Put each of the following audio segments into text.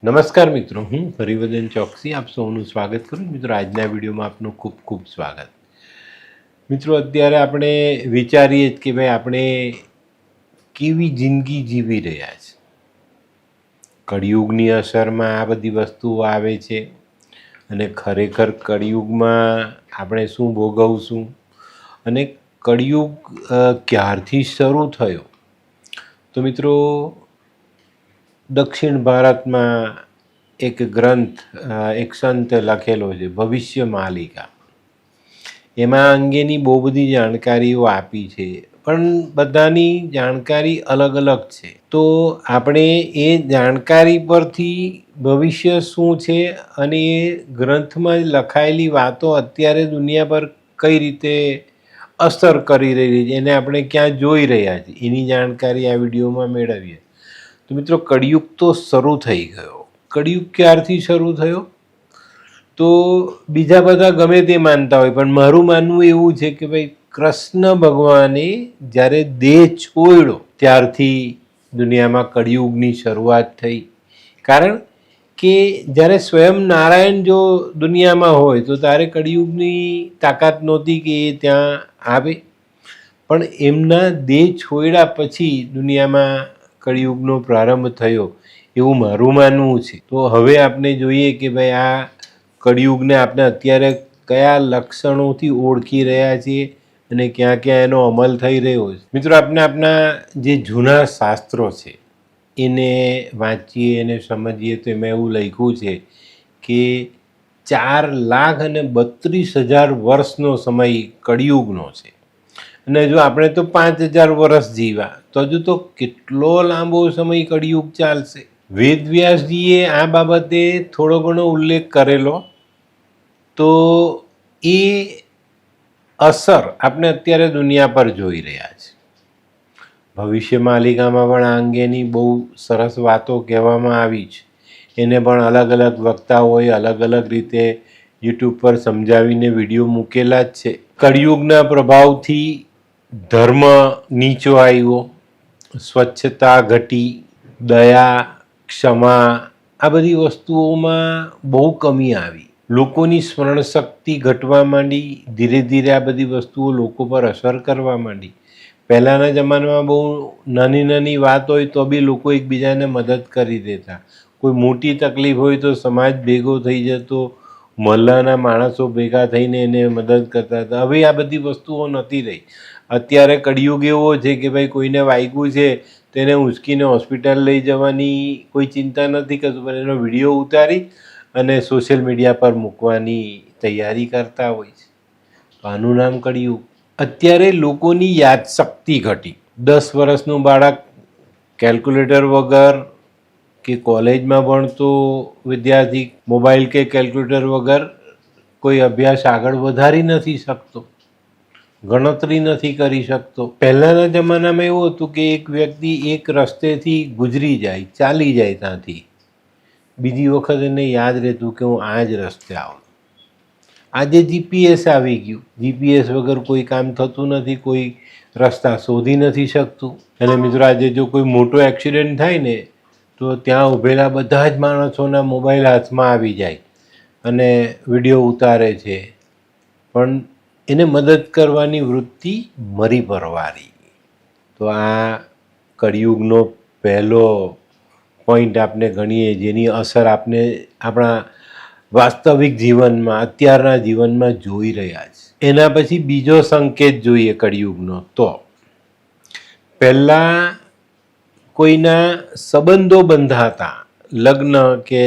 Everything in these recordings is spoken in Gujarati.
નમસ્કાર મિત્રો, હું હરિવર્ધન ચોકસી આપ સૌનું સ્વાગત કરું. મિત્રો, આજના વિડીયોમાં આપનું ખૂબ ખૂબ સ્વાગત. મિત્રો, અત્યારે આપણે વિચારીએ કે ભાઈ આપણે કેવી જિંદગી જીવી રહ્યા છે. કળિયુગની અસરમાં આ બધી વસ્તુઓ આવે છે અને ખરેખર કળિયુગમાં આપણે શું ભોગવશું અને કળિયુગ ક્યારથી શરૂ થયો. તો મિત્રો, દક્ષિણ ભારતમાં એક ગ્રંથ એક સંત લખેલો છે, ભવિષ્ય માલિકા. એમાં અંગેની બહુ બધી જાણકારીઓ આપી છે, પણ બધાની જાણકારી અલગ અલગ છે. તો આપણે એ જાણકારી પરથી ભવિષ્ય શું છે અને એ ગ્રંથમાં લખાયેલી વાતો અત્યારે દુનિયા પર કઈ રીતે અસર કરી રહી છે, એને આપણે ક્યાં જોઈ રહ્યા છીએ, એની જાણકારી આ વિડીયોમાં મેળવીએ. તો મિત્રો, કળિયુગ તો શરૂ થઈ ગયો. કળિયુગ ક્યારથી શરૂ થયો? તો બીજા બધા ગમે તે માનતા હોય, પણ મારું માનવું એવું છે કે ભાઈ કૃષ્ણ ભગવાને જ્યારે દેહ છોડ્યો ત્યારથી દુનિયામાં કળિયુગની શરૂઆત થઈ. કારણ કે જ્યારે સ્વયં નારાયણ જો દુનિયામાં હોય તો તારે કળિયુગની તાકાત નહોતી કે એ ત્યાં આવે. પણ એમના દેહ છોડ્યા પછી દુનિયામાં કળિયુગનો પ્રારંભ થયો એવું મારું માનવું છે. તો હવે આપણે જોઈએ કે ભાઈ આ કળિયુગને આપણે અત્યારે કયા લક્ષણોથી ઓળખી રહ્યા છીએ અને ક્યાં ક્યાં એનો અમલ થઈ રહ્યો છે. મિત્રો, આપણે આપણા જે જૂના શાસ્ત્રો છે એને વાંચીએ અને સમજીએ તો એમાં એવું લખ્યું છે કે 4,32,000 વર્ષનો સમય કળિયુગનો છે. અને જો આપણે તો 5,000 વર્ષ જીવ્યા તો હજુ તો કેટલો લાંબો સમય કળિયુગ ચાલશે. વેદવ્યાસજીએ આ બાબતે થોડો ઘણો ઉલ્લેખ કરેલો. તો એ અસર આપણે અત્યારે દુનિયા પર જોઈ રહ્યા છે. ભવિષ્ય માલિકામાં પણ આ અંગેની બહુ સરસ વાતો કહેવામાં આવી છે. એને પણ અલગ અલગ વક્તાઓએ અલગ અલગ રીતે યુટ્યુબ પર સમજાવીને વિડીયો મૂકેલા જ છે. કળિયુગના પ્રભાવથી ધર્મ નીચો આવ્યો, સ્વચ્છતા ઘટી, દયા, ક્ષમા, આ બધી વસ્તુઓમાં બહુ કમી આવી. લોકોની સ્મરણ શક્તિ ઘટવા માંડી. ધીરે ધીરે આ બધી વસ્તુઓ લોકો પર અસર કરવા માંડી. પહેલાંના જમાનામાં બહુ નાની નાની વાત હોય તો બી લોકો એકબીજાને મદદ કરી દેતા. કોઈ મોટી તકલીફ હોય તો સમાજ ભેગો થઈ જતો, મહોલ્લાના માણસો ભેગા થઈને એને મદદ કરતા હતા. હવે આ બધી વસ્તુઓ નથી રહી. અત્યારે કળિયુગ એવો છે કે ભાઈ કોઈને વાગ્યું છે તેને ઉંચકીને હોસ્પિટલ લઈ જવાની કોઈ ચિંતા નથી કરતું, પણ એનો વિડીયો ઉતારી અને સોશિયલ મીડિયા પર મૂકવાની તૈયારી કરતા હોય છે. તો આનું નામ કળિયુગ. અત્યારે લોકોની યાદશક્તિ ઘટી. 10 વર્ષનું બાળક કેલ્ક્યુલેટર વગર કે કોલેજમાં ભણતો વિદ્યાર્થી મોબાઈલ કે કેલ્ક્યુલેટર વગર કોઈ અભ્યાસ આગળ વધારી નથી શકતો, ગણતરી નથી કરી શકતો. પહેલાંના જમાનામાં એવું હતું કે એક વ્યક્તિ એક રસ્તેથી ગુજરી જાય, ચાલી જાય ત્યાંથી, બીજી વખત એને યાદ રહેતું કે હું આ જ રસ્તે આવું. આજે જીપીએસ આવી ગયું. જીપીએસ વગર કોઈ કામ થતું નથી, કોઈ રસ્તા શોધી નથી શકતું. અને મિત્રો, આજે જો કોઈ મોટો એક્સિડન્ટ થાય ને તો ત્યાં ઊભેલા બધા જ માણસોના મોબાઈલ હાથમાં આવી જાય અને વિડીયો ઉતારે છે, પણ એને મદદ કરવાની વૃત્તિ મરી પરવારી. તો આ કળિયુગનો પહેલો પોઈન્ટ આપણે ગણીએ, જેની અસર આપણે આપણા વાસ્તવિક જીવનમાં, અત્યારના જીવનમાં જોઈ રહ્યા છે. એના પછી બીજો સંકેત જોઈએ કળિયુગનો. તો પહેલાં કોઈના સંબંધો બંધાતા, લગ્ન કે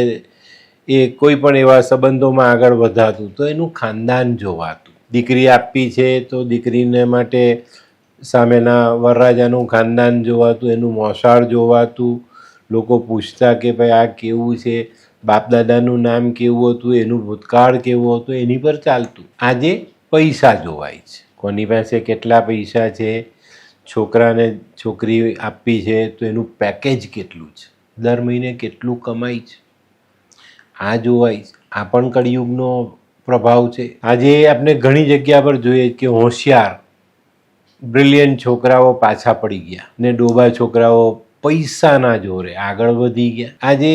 એ કોઈ પણ એવા સંબંધોમાં આગળ વધાતું તો એનું ખાનદાન જોવાતું. દીકરી આપવી છે તો દીકરીને માટે સામેના વરરાજાનું ખાનદાન જોવાતું, એનું મોસાળ જોવાતું. લોકો પૂછતા કે ભાઈ આ કેવું છે, બાપ દાદાનું નામ કેવું હતું, એનું ભૂતકાળ કેવો હતો, એની પર ચાલતું. આજે પૈસા જોવાય છે. કોની પાસે કેટલા પૈસા છે, છોકરાને છોકરી આપવી છે તો એનું પેકેજ કેટલું છે, દર મહિને કેટલું કમાય છે, આ જોવાય છે. આ પણ કળિયુગનો પ્રભાવ છે. આજે આપણે ઘણી જગ્યા પર જોઈએ કે હોશિયાર બ્રિલિયન્ટ છોકરાઓ પાછા પડી ગયા ને ડોબા છોકરાઓ પૈસાના જોરે આગળ વધી ગયા. આજે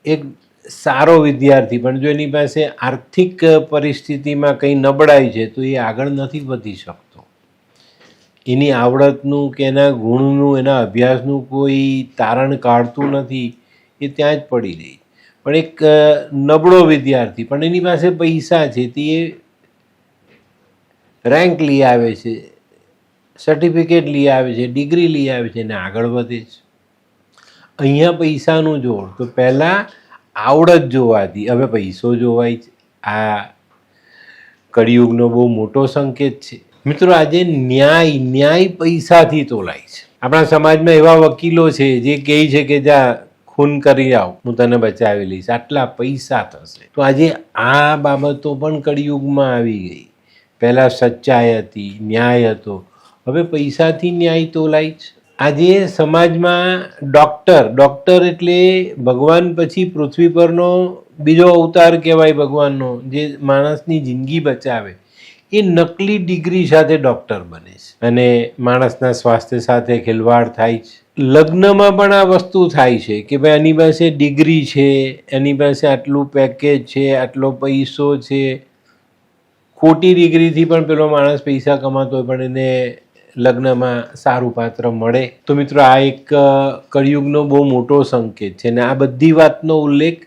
એક સારો વિદ્યાર્થી પણ જો એની પાસે આર્થિક પરિસ્થિતિમાં કંઈ નબળાઈ છે તો એ આગળ નથી વધી શકતો. એની આવડતનું કે એના ગુણનું, એના અભ્યાસનું કોઈ તારણ કાઢતું નથી, એ ત્યાં જ પડી રહી. પણ એક નબળો વિદ્યાર્થી પણ એની પાસે પૈસા છે, તે રેન્ક લઈ આવે છે, સર્ટિફિકેટ લઈ આવે છે, ડિગ્રી લઈ આવે છે અને આગળ વધે છે. અહીંયા પૈસાનું જોડ તો પહેલાં આવડત જોવાથી હવે પૈસો જોવાય છે. આ કળિયુગનો બહુ મોટો સંકેત છે. મિત્રો, આજે ન્યાય પૈસાથી તોલાય છે. આપણા સમાજમાં એવા વકીલો છે જે કહે છે કે જા ખૂન કરી આવ, હું તને બચાવી લઈશ, આટલા પૈસા થશે. તો આજે આ બાબતો પણ કળિયુગમાં આવી ગઈ. પહેલાં સચ્ચાઈ હતી, ન્યાય હતો, હવે પૈસાથી ન્યાય તોલાય છે. આજે સમાજમાં ડૉક્ટર એટલે ભગવાન પછી પૃથ્વી પરનો બીજો અવતાર કહેવાય ભગવાનનો, જે માણસની જિંદગી બચાવે. એ નકલી ડિગ્રી સાથે ડૉક્ટર બને છે અને માણસના સ્વાસ્થ્ય સાથે ખેલવાડ થાય છે. લગ્નમાં પણ આ વસ્તુ થાય છે કે ભાઈ એની પાસે ડિગ્રી છે, એની પાસે આટલું પેકેજ છે, આટલો પૈસો છે. ખોટી ડિગ્રીથી પણ પેલો માણસ પૈસા કમાતો હોય પણ એને લગ્નમાં સારું પાત્ર મળે. તો મિત્રો, આ એક કળિયુગનો બહુ મોટો સંકેત છે અને આ બધી વાતનો ઉલ્લેખ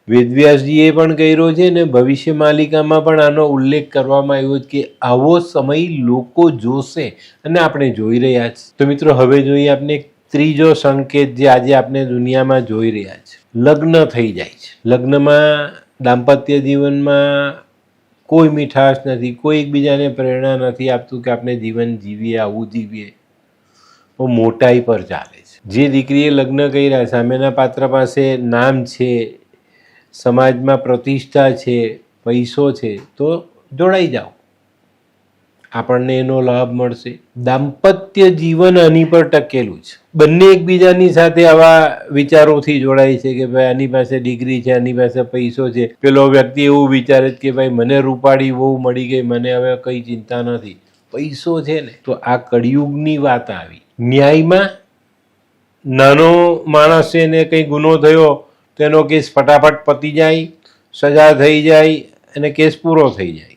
વેદવ્યાસજીએ પણ કર્યો છે અને ભવિષ્ય માલિકામાં પણ આનો ઉલ્લેખ કરવામાં આવ્યો છે કે આવો સમય લોકો જોશે અને આપણે જોઈ રહ્યા છીએ. તો મિત્રો, હવે જોઈએ આપણે એક ત્રીજો સંકેત જે આજે આપણે દુનિયામાં જોઈ રહ્યા છે. લગ્ન થઈ જાય છે. લગ્નમાં દાંપત્ય જીવનમાં કોઈ મીઠાશ નથી, કોઈ એકબીજાને પ્રેરણા નથી આપતું કે આપણે જીવન જીવીએ, આવું જીવીએ. પણ મોટાઈ પર ચાલે છે. જે દીકરીએ લગ્ન કર્યા, સામેના પાત્ર પાસે નામ છે, સમાજમાં પ્રતિષ્ઠા છે, પૈસો છે, તો જોડાઈ જાઓ, આપણને એનો લાભ મળશે. દાંપત્ય જીવન આની પર ટકેલું છે. બંને એકબીજાની સાથે આવા વિચારોથી જોડાય છે કે ભાઈ આની પાસે ડિગ્રી છે, આની પાસે પૈસો છે. પેલો વ્યક્તિ એવું વિચારે કે ભાઈ મને રૂપાળી બહુ મળી ગઈ, મને હવે કંઈ ચિંતા નથી, પૈસો છે ને. તો આ કળિયુગની વાત આવી. ન્યાયમાં નાનો માણસ છે ને કંઈ ગુનો થયો તો એનો કેસ ફટાફટ પતી જાય, સજા થઈ જાય અને કેસ પૂરો થઈ જાય.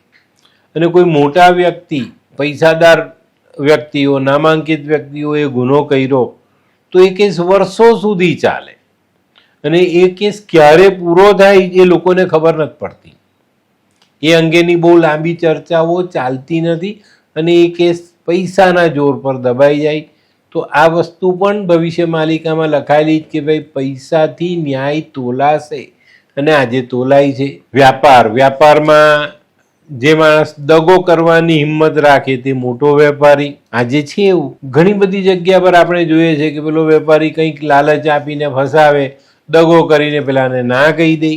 અને કોઈ મોટા વ્યક્તિ, પૈસાદાર વ્યક્તિઓ, નામાંકિત વ્યક્તિઓએ ગુનો કર્યો તો એ કેસ વર્ષો સુધી ચાલે અને એ કેસ ક્યારે પૂરો થાય એ લોકોને ખબર નથી પડતી. એ અંગેની બહુ લાંબી ચર્ચાઓ ચાલતી નથી અને એ કેસ પૈસાના જોર પર દબાઈ જાય. તો આ વસ્તુ પણ ભવિષ્ય માલિકામાં લખાયેલી જ કે ભાઈ પૈસાથી ન્યાય તોલાશે અને આજે તોલાય છે. વ્યાપારમાં જે માણસ દગો કરવાની હિંમત રાખે તે મોટો વેપારી. આજે છે એવું ઘણી બધી જગ્યા પર આપણે જોઈએ છે કે પેલો વેપારી કંઈક લાલચ આપીને ફસાવે, દગો કરીને પેલાને ના કહી દે,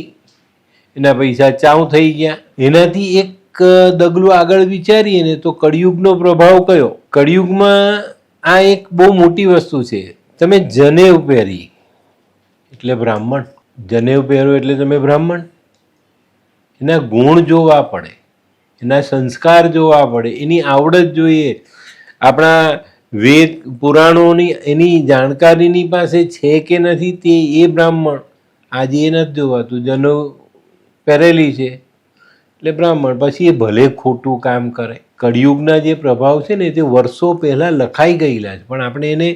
એના પૈસા ચાઉ થઈ ગયા. એનાથી એક ડગલું આગળ વિચારીએ ને તો કળિયુગનો પ્રભાવ કયો? કળિયુગમાં આ એક બહુ મોટી વસ્તુ છે. તમે જનેવ પહેરી એટલે બ્રાહ્મણ, જનેવ પહેરો એટલે તમે બ્રાહ્મણ. એના ગુણ જોવા પડે, એના સંસ્કાર જોવા પડે, એની આવડત જોઈએ. આપણા વેદ પુરાણોની એની જાણકારીની પાસે છે કે નથી તે એ બ્રાહ્મણ. આજે એ નથી જોવાતું. જનેવ પહેરેલી છે એટલે બ્રાહ્મણ, પછી એ ભલે ખોટું કામ કરે. કળિયુગના જે પ્રભાવ છે ને તે વર્ષો પહેલાં લખાઈ ગયેલા છે પણ આપણે એને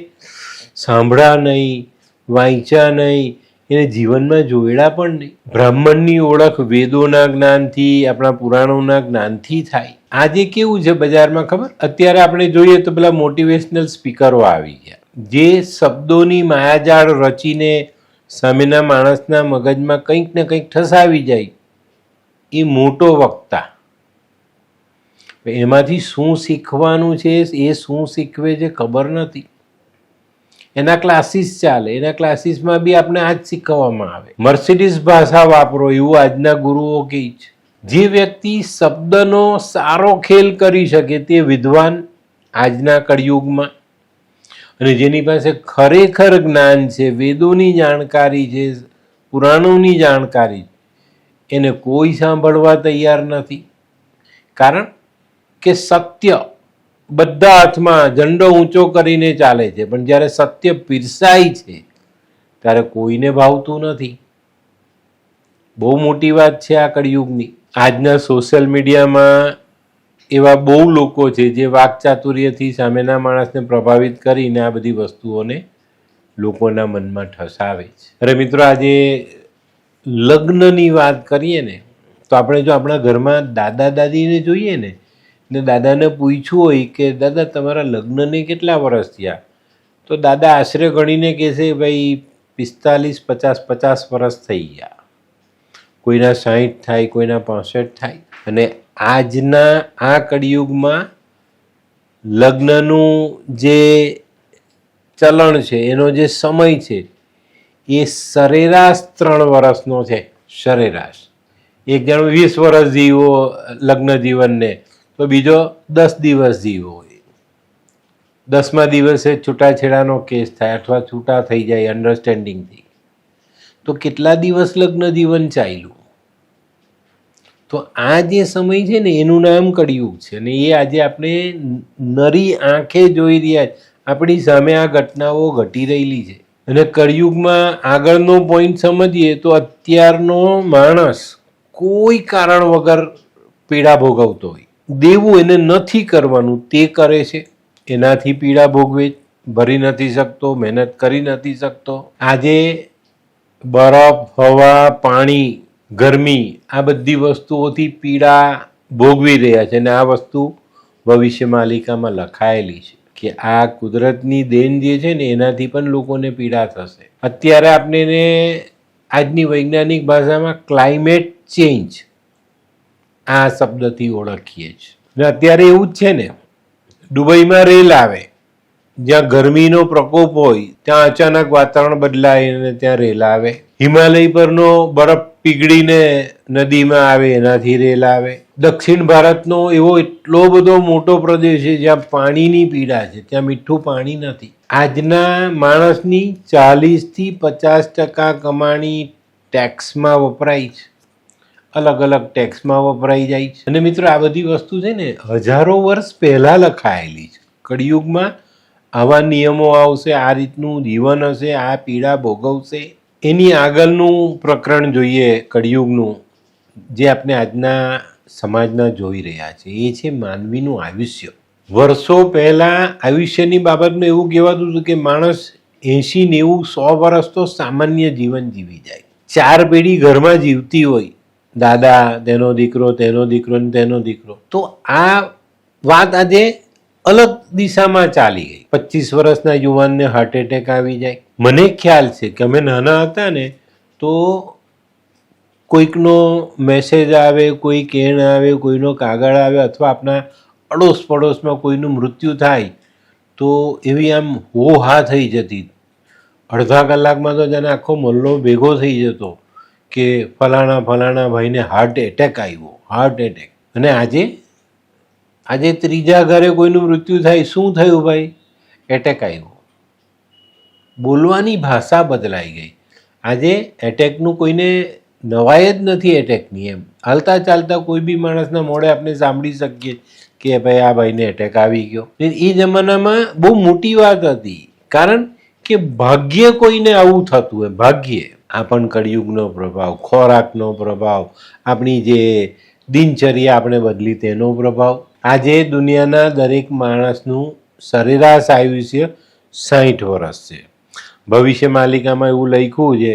સાંભળ્યા નહીં, વાંચ્યા નહીં, એને જીવનમાં જોયેલા પણ નહીં. બ્રાહ્મણની ઓળખ વેદોના જ્ઞાનથી, આપણા પુરાણોના જ્ઞાનથી થાય. આજે કેવું છે બજારમાં ખબર? અત્યારે આપણે જોઈએ તો પેલા મોટિવેશનલ સ્પીકરો આવી ગયા જે શબ્દોની માયાજાળ રચીને સામેના માણસના મગજમાં કંઈક ને કંઈક ઠસાવી જાય. એ મોટો વક્તા. એમાંથી શું શીખવાનું છે, એ શું શીખવે છે ખબર નથી. એના ક્લાસીસ ચાલે, એના ક્લાસીસમાં બી આપણે આ જ શીખવવામાં આવે. મર્સિડીઝ ભાષા વાપરો એવું આજના ગુરુઓ કહે છે. જે વ્યક્તિ શબ્દનો સારો ખેલ કરી શકે તે વિદ્વાન આજના કળિયુગમાં. અને જેની પાસે ખરેખર જ્ઞાન છે, વેદોની જાણકારી છે, પુરાણોની જાણકારી, એને કોઈ સાંભળવા તૈયાર નથી. કારણ કે સત્ય બધા હાથમાં ઝંડો ઊંચો કરીને ચાલે છે પણ જ્યારે સત્ય પીરસાય છે ત્યારે કોઈને ભાવતું નથી. બહુ મોટી વાત છે આ કળિયુગની. આજના સોશિયલ મીડિયામાં એવા બહુ લોકો છે જે વાકચાતુર્યથી સામેના માણસને પ્રભાવિત કરીને આ બધી વસ્તુઓને લોકોના મનમાં ઠસાવે છે. અરે મિત્રો, આજે લગ્નની વાત કરીએ ને તો આપણે જો આપણા ઘરમાં દાદા દાદીને જોઈએ ને દાદાને પૂછ્યું હોય કે દાદા તમારા લગ્નને કેટલા વર્ષ થયા, તો દાદા આશરે ગણીને કહેશે ભાઈ 45-50 વર્ષ થઈ ગયા. કોઈના 60 થાય, કોઈના 65 થાય. અને આજના આ કળિયુગમાં લગ્નનું જે ચલણ છે, એનો જે સમય છે એ સરેરાશ 3 વર્ષનો છે. સરેરાશ એક જણો 20 વર્ષ જીવો લગ્ન જીવનને, તો બીજો 10 દિવસ જીવો. 10મા દિવસે છૂટાછેડાનો કેસ થાય અથવા છૂટા થઈ જાય અન્ડરસ્ટેન્ડિંગથી. તો કેટલા દિવસ લગ્ન જીવન ચાલ્યું? તો આ જે સમય છે ને એનું નામ કળિયુગ છે. અને એ આજે આપણે નરી આંખે જોઈ રહ્યા છે. આપણી સામે આ ઘટનાઓ ઘટી રહેલી છે. અને કળિયુગમાં આગળનો પોઈન્ટ સમજીએ તો અત્યારનો માણસ કોઈ કારણ વગર પીડા ભોગવતો હોય. દેવું એને નથી કરવાનું, તે કરે છે, એનાથી પીડા ભોગવે, ભરી નથી શકતો, મહેનત કરી નથી શકતો. આજે બરફ, હવા, પાણી, ગરમી, આ બધી વસ્તુઓથી પીડા ભોગવી રહ્યા છે. અને આ વસ્તુ ભવિષ્ય માલિકામાં લખાયેલી છે કે આ કુદરતની દેન જે છે ને એનાથી પણ લોકોને પીડા થશે. અત્યારે આપણે એને આજની વૈજ્ઞાનિક ભાષામાં ક્લાઇમેટ ચેન્જ આ શબ્દથી ઓળખીએ છીએ. ને અત્યારે એવું જ છે ને, દુબઈમાં રેલ આવે, જ્યાં ગરમીનો પ્રકોપ હોય ત્યાં અચાનક વાતાવરણ બદલાય અને ત્યાં રેલ આવે. હિમાલય પરનો બરફ પીગળીને નદીમાં આવે, એનાથી રેલ આવે. દક્ષિણ ભારતનો એવો એટલો બધો મોટો પ્રદેશ છે જ્યાં પાણીની પીડા છે, ત્યાં મીઠું પાણી નથી. આજના માણસની 40-50% કમાણી ટેક્સમાં વપરાય છે, અલગ અલગ ટેક્સમાં વપરાઈ જાય છે. અને મિત્રો, આ બધી વસ્તુ છે ને હજારો વર્ષ પહેલા લખાયેલી છે. કળિયુગમાં આવા નિયમો આવશે, આ રીતનું જીવન હશે, આ પીડા ભોગવશે. એની આગળનું પ્રકરણ જોઈએ કળિયુગનું, જે આપણે આજના સમાજના જોઈ રહ્યા છે, એ છે માનવીનું આયુષ્ય. વર્ષો પહેલા આયુષ્યની બાબતમાં એવું કહેવાતું હતું કે માણસ 80-90-100 વર્ષ તો સામાન્ય જીવન જીવી જાય. 4 પેઢી ઘરમાં જીવતી હોય, દાદા, તેનો દીકરો, તેનો દીકરો ને તેનો દીકરો. તો આ વાત આજે અલગ દિશામાં ચાલી ગઈ. 25 વર્ષના યુવાનને હાર્ટ એટેક આવી જાય. મને ખ્યાલ છે કે અમે નાના હતા ને તો કોઈકનો મેસેજ આવે, કોઈ કેણ આવે, કોઈનો કાગળ આવે, અથવા આપણા અડોશ પડોશમાં કોઈનું મૃત્યુ થાય તો એવી આમ હો હા થઈ જતી. અડધા કલાકમાં તો જેને આખો મહલ્લો ભેગો થઈ જતો કે ફલાણા ભાઈને હાર્ટ એટેક આવ્યો, હાર્ટ એટેક. અને આજે ત્રીજા ઘરે કોઈનું મૃત્યુ થાય, શું થયું ભાઈ? એટેક આવ્યો. બોલવાની ભાષા બદલાઈ ગઈ. આજે એટેકનું કોઈને નવાઈ જ નથી એટેકની. એમ હાલતા ચાલતા કોઈ બી માણસના મોઢે આપણે સાંભળી શકીએ કે ભાઈ આ ભાઈને એટેક આવી ગયો. એ જમાનામાં બહુ મોટી વાત હતી, કારણ કે ભાગ્યે કોઈને આવું થતું હોય, ભાગ્યે. આ પણ કળિયુગનો પ્રભાવ, ખોરાકનો પ્રભાવ, આપણી જે દિનચર્યા આપણે બદલી તેનો પ્રભાવ. આજે દુનિયાના દરેક માણસનું સરેરાશ આયુષ્ય 60 વર્ષ છે. ભવિષ્ય માલિકામાં એવું લખ્યું છે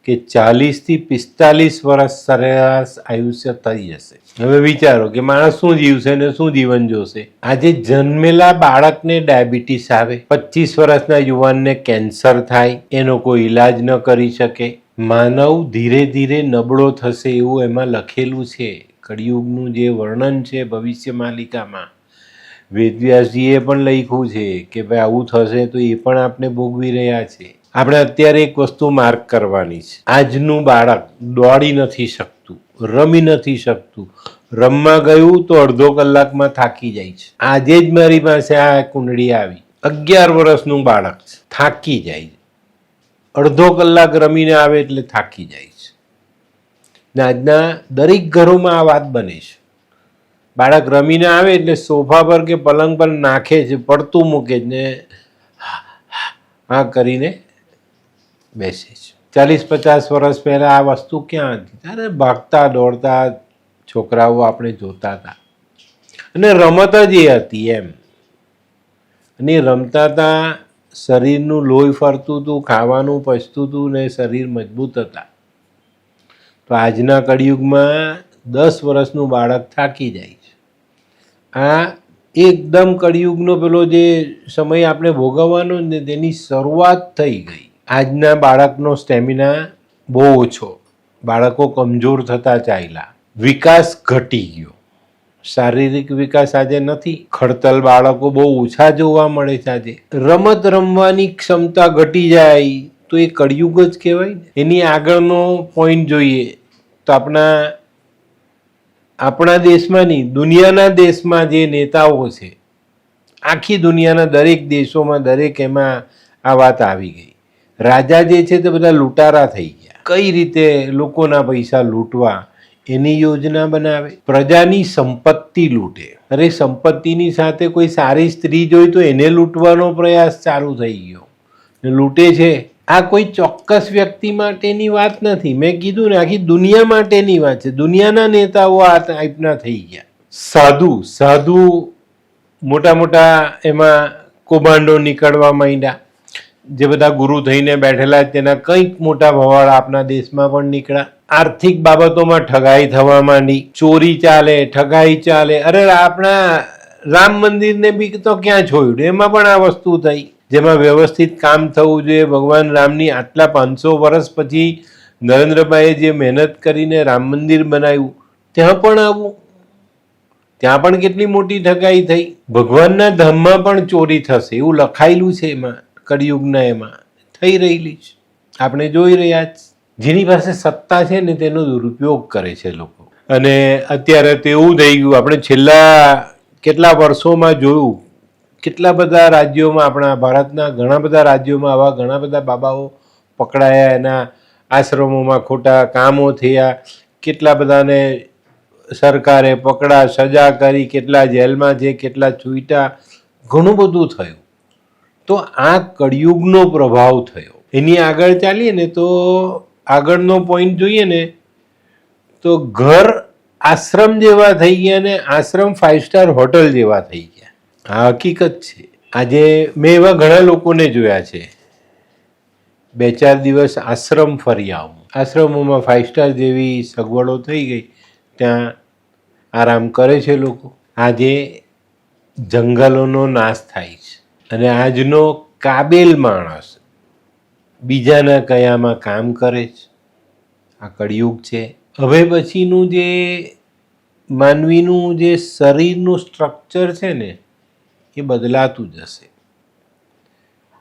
કે 40-45 વર્ષ સરેરાશ આયુષ્ય થઈ જશે. હવે વિચારો કે માણસ શું જીવશે ને શું જીવન જોશે. આજે જન્મેલા બાળકને ડાયાબિટીસ આવે, 25 વર્ષના યુવાનને કેન્સર થાય, એનો કોઈ ઈલાજ ન કરી શકે. માનવ ધીરે ધીરે નબળો થશે એવું એમાં લખેલું છે. કળિયુગનું જે વર્ણન છે ભવિષ્ય માલિકામાં, વેદવ્યાસજીએ પણ લખ્યું છે કે ભાઈ આવું થશે, તો એ પણ આપણે ભોગવી રહ્યા છે. આપણે અત્યારે એક વસ્તુ માર્ક કરવાની છે. આજનું બાળક દોડી નથી શકતું, રમી નથી શકતું, રમવા ગયું તો અડધો કલાકમાં થાકી જાય છે. આજે જ મારી પાસે આ કુંડળી આવી, 11 વર્ષનું બાળક છે, થાકી જાય છે. અડધો કલાક રમીને આવે એટલે થાકી જાય છે. ને આજના દરેક ઘરોમાં આ વાત બને છે. બાળક રમીને આવે એટલે સોફા પર કે પલંગ પર નાખે છે, પડતું મૂકે છે ને હા કરીને બેસે છે. 40-50 વર્ષ પહેલાં આ વસ્તુ ક્યાં હતી? ત્યારે ભાગતા દોડતા છોકરાઓ આપણે જોતા હતા અને રમત જ એ હતી એમ. અને રમતા હતા, શરીરનું લોહી ફરતું હતું, ખાવાનું પચતું હતું ને શરીર મજબૂત હતા. તો આજના કળિયુગમાં 10 વર્ષનું બાળક થાકી જાય છે. આ એકદમ કળિયુગનો પેલો જે સમય આપણે ભોગવવાનો ને તેની શરૂઆત થઈ ગઈ. આજના બાળકનો સ્ટેમિના બહુ ઓછો, બાળકો કમજોર થતા ચાલ્યા, વિકાસ ઘટી ગયો, શારીરિક વિકાસ આજે નથી. ખડતલ બાળકો બહુ ઓછા જોવા મળે છે આજે. રમત રમવાની ક્ષમતા ઘટી જાય તો એ કળિયુગ જ કહેવાય ને. એની આગળનો પોઈન્ટ જોઈએ તો આપણા દેશમાં નહીં, દુનિયાના દેશમાં જે નેતાઓ છે, આખી દુનિયાના દરેક દેશોમાં દરેક એમાં આ વાત આવી ગઈ. રાજા જે છે તે બધા લૂંટારા થઈ ગયા. કઈ રીતે લોકોના પૈસા લૂંટવા એની યોજના બનાવે, પ્રજાની સંપત્તિ લૂંટે. અરે સંપત્તિની સાથે કોઈ સારી સ્ત્રી જોઈ તો એને લૂંટવાનો પ્રયાસ ચાલુ થઈ ગયો, લૂંટે છે. આ કોઈ ચોક્કસ વ્યક્તિ માટેની વાત નથી, મેં કીધું ને આખી દુનિયા માટેની વાત છે. દુનિયાના નેતાઓ આ ટાઈપના થઈ ગયા. સાધુ મોટા મોટા એમાં કૌભાંડો નીકળવા માંડ્યા. જે બધા ગુરુ થઈને બેઠેલા તેના કંઈક મોટા ભવાડા આપણા દેશમાં પણ નીકળ્યા. આર્થિક બાબતોમાં ઠગાઈ થવા માંડી, ચોરી ચાલે, ઠગાઈ ચાલે. અરે આપણા રામ મંદિરને બી તો ક્યાં છોડ્યું, એમાં પણ આ વસ્તુ થઈ. જેમાં વ્યવસ્થિત કામ થવું જોઈએ. ભગવાન રામની આટલા 500 વર્ષ પછી નરેન્દ્રભાઈએ જે મહેનત કરીને રામ મંદિર બનાવ્યું, ત્યાં પણ આવું, ત્યાં પણ કેટલી મોટી ઠગાઈ થઈ. ભગવાનના ધામમાં પણ ચોરી થશે એવું લખાયેલું છે એમાં, કળિયુગના એમાં થઈ રહેલી છે, આપણે જોઈ રહ્યા જ. જેની પાસે સત્તા છે ને તેનો દુરુપયોગ કરે છે લોકો. અને અત્યારે તો એવું થઈ ગયું, આપણે છેલ્લા કેટલા વર્ષોમાં જોયું, કેટલા બધા રાજ્યોમાં, આપણા ભારતના ઘણા બધા રાજ્યોમાં આવા ઘણા બધા બાબાઓ પકડાયા, એના આશ્રમોમાં ખોટા કામો થયા, કેટલા બધાને સરકારે પકડા, સજા કરી, કેટલા જેલમાં છે, કેટલા છૂટ્યા, ઘણું બધું થયું. તો આ કળિયુગનો પ્રભાવ થયો. એની આગળ ચાલીએ ને તો આગળનો પોઈન્ટ જોઈએ ને તો ઘર આશ્રમ જેવા થઈ ગયા ને આશ્રમ 5 સ્ટાર હોટલ જેવા થઈ ગયા. આ હકીકત છે. આજે મેં એવા ઘણા લોકોને જોયા છે, 2-4 દિવસ આશ્રમ ફરી આવું, આશ્રમોમાં 5 સ્ટાર જેવી સગવડો થઈ ગઈ, ત્યાં આરામ કરે છે લોકો. આજે જંગલોનો નાશ થાય છે અને આજનો કાબેલ માણસ બીજાના કયામાં કામ કરે છે. આ કળિયુગ છે. હવે પછીનું જે માનવીનું જે શરીરનું સ્ટ્રક્ચર છે ને એ બદલાતું જશે.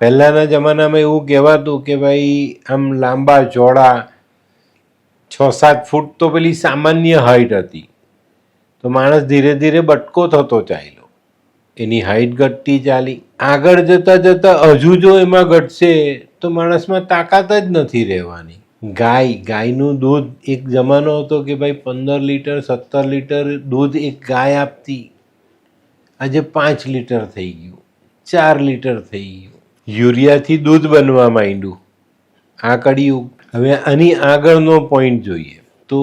પહેલાંના જમાનામાં એવું કહેવાતું કે ભાઈ આમ લાંબા ચોડા 6-7 ફૂટ તો પેલી સામાન્ય હાઈટ હતી, તો માણસ ધીરે ધીરે બટકો થતો ચાલ્યો, એની હાઈટ ઘટતી ચાલી. આગળ જતાં જતાં હજુ જો એમાં ઘટશે તો માણસમાં તાકાત જ નથી રહેવાની. ગાયનું દૂધ, એક જમાનો હતો કે ભાઈ 15 લીટર 17 લીટર દૂધ એક ગાય આપતી, આજે 5 લીટર થઈ ગયું, 4 લીટર થઈ ગયું. યુરિયાથી દૂધ બનવા માંડ્યું. આ કળિયુગ. હવે આની આગળનો પોઈન્ટ જોઈએ તો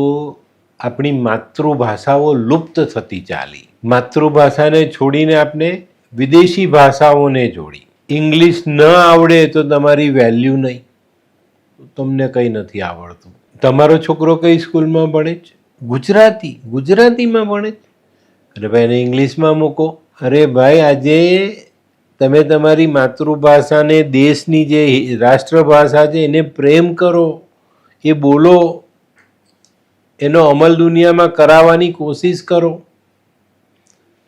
આપણી માતૃભાષાઓ લુપ્ત થતી ચાલી. માતૃભાષાને છોડીને આપણે વિદેશી ભાષાઓને જોડી. ઇંગ્લિશ ન આવડે તો તમારી વેલ્યુ નહીં, તમને કંઈ નથી આવડતું. તમારો છોકરો કઈ સ્કૂલમાં ભણે છે? ગુજરાતીમાં ભણે છે. અરે ભાઈ એને ઇંગ્લિશમાં મૂકો. અરે ભાઈ આજે તમે તમારી માતૃભાષાને, દેશની જે રાષ્ટ્રભાષા છે એને પ્રેમ કરો, એ બોલો, એનો અમલ દુનિયામાં કરાવવાની કોશિશ કરો.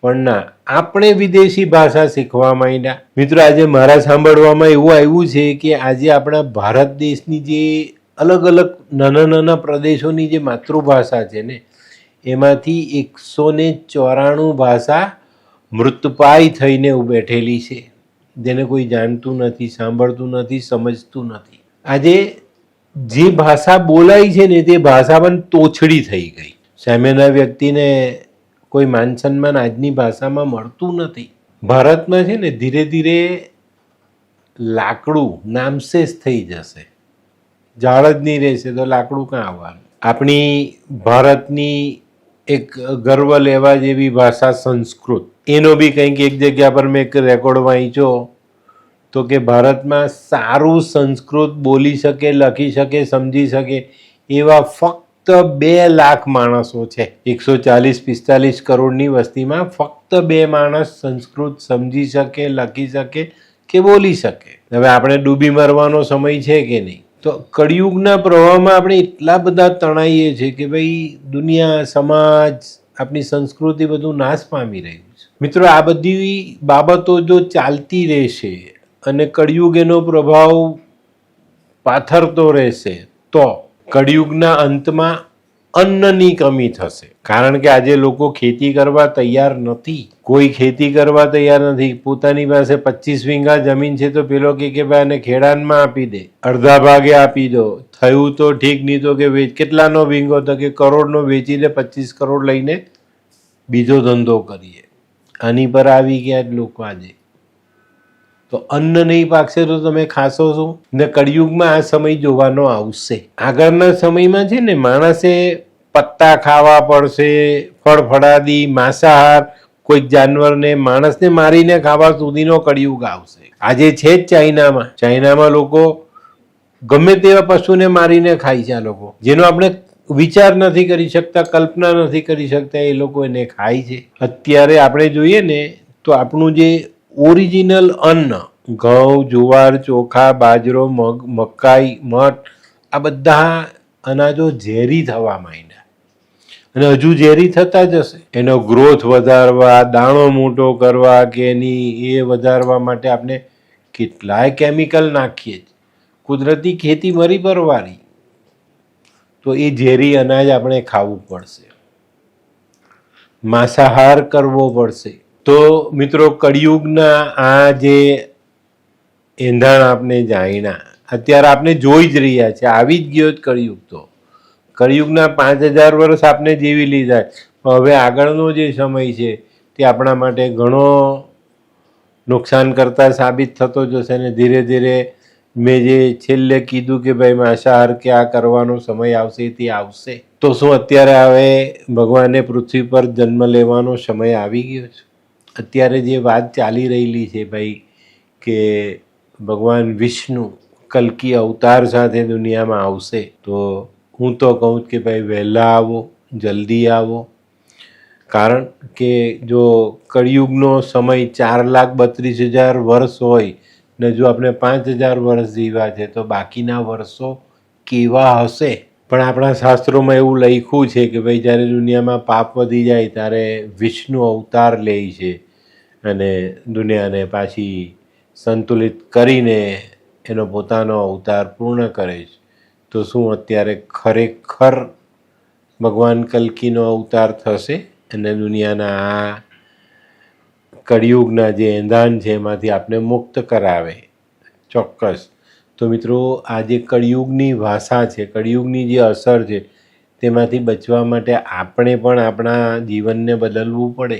પણ ના, આપણે વિદેશી ભાષા શીખવા માંડ્યા. મિત્રો, આજે મારા સાંભળવામાં એવું આવ્યું છે કે આજે આપણા ભારત દેશની જે અલગ અલગ નાના નાના પ્રદેશોની જે માતૃભાષા છે ને એમાંથી 194 ભાષા મૃતપાય થઈને બેઠેલી છે, જેને કોઈ જાણતું નથી, સાંભળતું નથી, સમજતું નથી. આજે જે ભાષા બોલાય છે ને તે ભાષા પણ તોછડી થઈ ગઈ. સામેના વ્યક્તિને કોઈ માન સન્માન આજની ભાષામાં મળતું નથી. ભારતમાં છે ને ધીરે ધીરે લાકડું નામશેષ થઈ જશે. ઝાડ જ નહીં રહેશે તો લાકડું ક્યાં આવવાનું? આપણી ભારતની એક ગર્વ લેવા જેવી ભાષા સંસ્કૃત, એનો બી કંઈક એક જગ્યા પર મેં એક રેકોર્ડ વાંચ્યો તો કે ભારતમાં સારું સંસ્કૃત બોલી શકે, લખી શકે, સમજી શકે એવા ફક્ત 2 લાખ માણસો છે. 140-45 કરોડની વસ્તીમાં ફક્ત 2 માણસ સંસ્કૃત સમજી શકે, લખી શકે કે બોલી શકે. હવે આપણે ડૂબી મરવાનો સમય છે કે નહીં? તો કળિયુગના પ્રવાહમાં આપણે એટલા બધા તણાઈએ છીએ કે ભાઈ દુનિયા, સમાજ, આપણી સંસ્કૃતિ બધું નાશ પામી રહ્યું છે. મિત્રો, આ બધી બાબતો જો ચાલતી રહેશે અને કળિયુગ એનો પ્રભાવ પાથરતો રહેશે તો કળિયુગના અંતમાં અન્નની કમી થશે. કારણ કે આજે લોકો ખેતી કરવા તૈયાર નથી. કોઈ ખેતી કરવા તૈયાર નથી. પોતાની પાસે 25 વીઘા જમીન છે તો પેલો કે ભાઈ આને ખેડાનમાં આપી દે, અડધા ભાગે આપી દો. થયું તો ઠીક, નહીં તો કે કેટલાનો વીંગો? તો કે કરોડનો વેચીને 25 કરોડ લઈને બીજો ધંધો કરીએ. આની પર આવી ગયા જ લોકો આજે. તો અન્ન નહીં પાકશે તો તમે ખાશો શું? ને કળિયુગમાં આ સમય જોવાનો આવશે. આગળના સમયમાં છે ને માણસે પત્તા ખાવા પડશે, ફળફળાદી, માંસાહાર, કોઈક જાનવરને, માણસને મારીને ખાવા સુધીનો કળિયુગ આવશે. આજે છે જ ચાઇનામાં લોકો ગમે તેવા પશુને મારીને ખાય છે. આ લોકો જેનો આપણે વિચાર નથી કરી શકતા, કલ્પના નથી કરી શકતા, એ લોકો એને ખાય છે. અત્યારે આપણે જોઈએ ને તો આપણું જે ઓરિજિનલ અન્ન, ઘઉં, જુવાર, ચોખા, બાજરો, મગ, મકાઈ, મઠ, આ બધા અનાજો ઝેરી થવા માંડ્યા અને હજુ ઝેરી થતા જશે. એનો ગ્રોથ વધારવા, દાણો મોટો કરવા કે એની એ વધારવા માટે આપણે કેટલાય કેમિકલ નાખીએ છીએ. કુદરતી ખેતી મરી પરવારી. તો એ ઝેરી અનાજ આપણે ખાવું પડશે, માંસાહાર કરવો પડશે. તો મિત્રો, કળિયુગના આ જે એંધાણ આપણે જાણ્યા, અત્યારે આપણે જોઈ જ રહ્યા છે. આવી જ ગયો કળિયુગ. તો કળિયુગના 5000 વર્ષ આપણે જીવી લીધા. હવે આગળનો જે સમય છે તે આપણા માટે ઘણો નુકસાન કરતા સાબિત થતો જશે. ને ધીરે ધીરે મેં જે છેલ્લે કીધું કે ભાઈ માંસાહાર કે આ કરવાનો સમય આવશે તે આવશે. તો શું અત્યારે હવે ભગવાને પૃથ્વી પર જન્મ લેવાનો સમય આવી ગયો છે? અત્યારે જે વાત ચાલી રહેલી છે ભાઈ કે ભગવાન વિષ્ણુ કલ્કી અવતાર સાથે દુનિયામાં આવશે, તો હું તો કહું કે ભાઈ વહેલા આવો, જલ્દી આવો. કારણ કે જો કળિયુગનો સમય 4,32,000 વર્ષ હોય ને જો આપણે 5,000 વર્ષ જીવ્યા છે તો બાકીના વર્ષો કેવા હશે? પણ આપણા શાસ્ત્રોમાં એવું લખ્યું છે કે ભાઈ જ્યારે દુનિયામાં પાપ વધી જાય ત્યારે વિષ્ણુ અવતાર લે છે અને દુનિયાને પાછી સંતુલિત કરીને એનો પોતાનો અવતાર પૂર્ણ કરે છે. તો શું અત્યારે ખરેખર ભગવાન કલ્કીનો અવતાર થશે અને દુનિયાના આ કળિયુગના જે એંધાણ છે એમાંથી આપણે મુક્ત કરાવે? ચોક્કસ. તો મિત્રો, આ જે કળિયુગની ભાષા છે, કળિયુગની જે અસર છે, તેમાંથી બચવા માટે આપણે પણ આપણા જીવનને બદલવું પડે.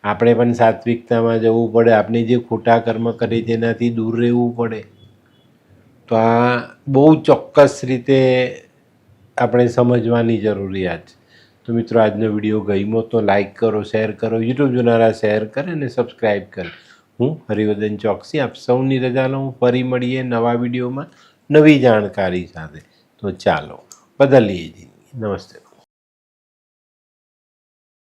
આપણે પણ સાત્વિકતામાં જવું પડે. આપણે જે ખોટા કર્મ કરીએ તેનાથી દૂર રહેવું પડે. તો આ બહુ ચોક્કસ રીતે આપણે સમજવાની જરૂરિયાત છે. તો મિત્રો, આજનો વિડીયો ગમ્યો તો લાઈક કરો, શેર કરો, યુટ્યુબ જોનારા શેર કરે અને સબસ્ક્રાઈબ કરે. હું હરિવર્ધન ચોકસી આપ સૌની રજા લઉં. ફરી મળીએ નવા વિડીયોમાં નવી જાણકારી સાથે. તો ચાલો બદલીએ. નમસ્તે.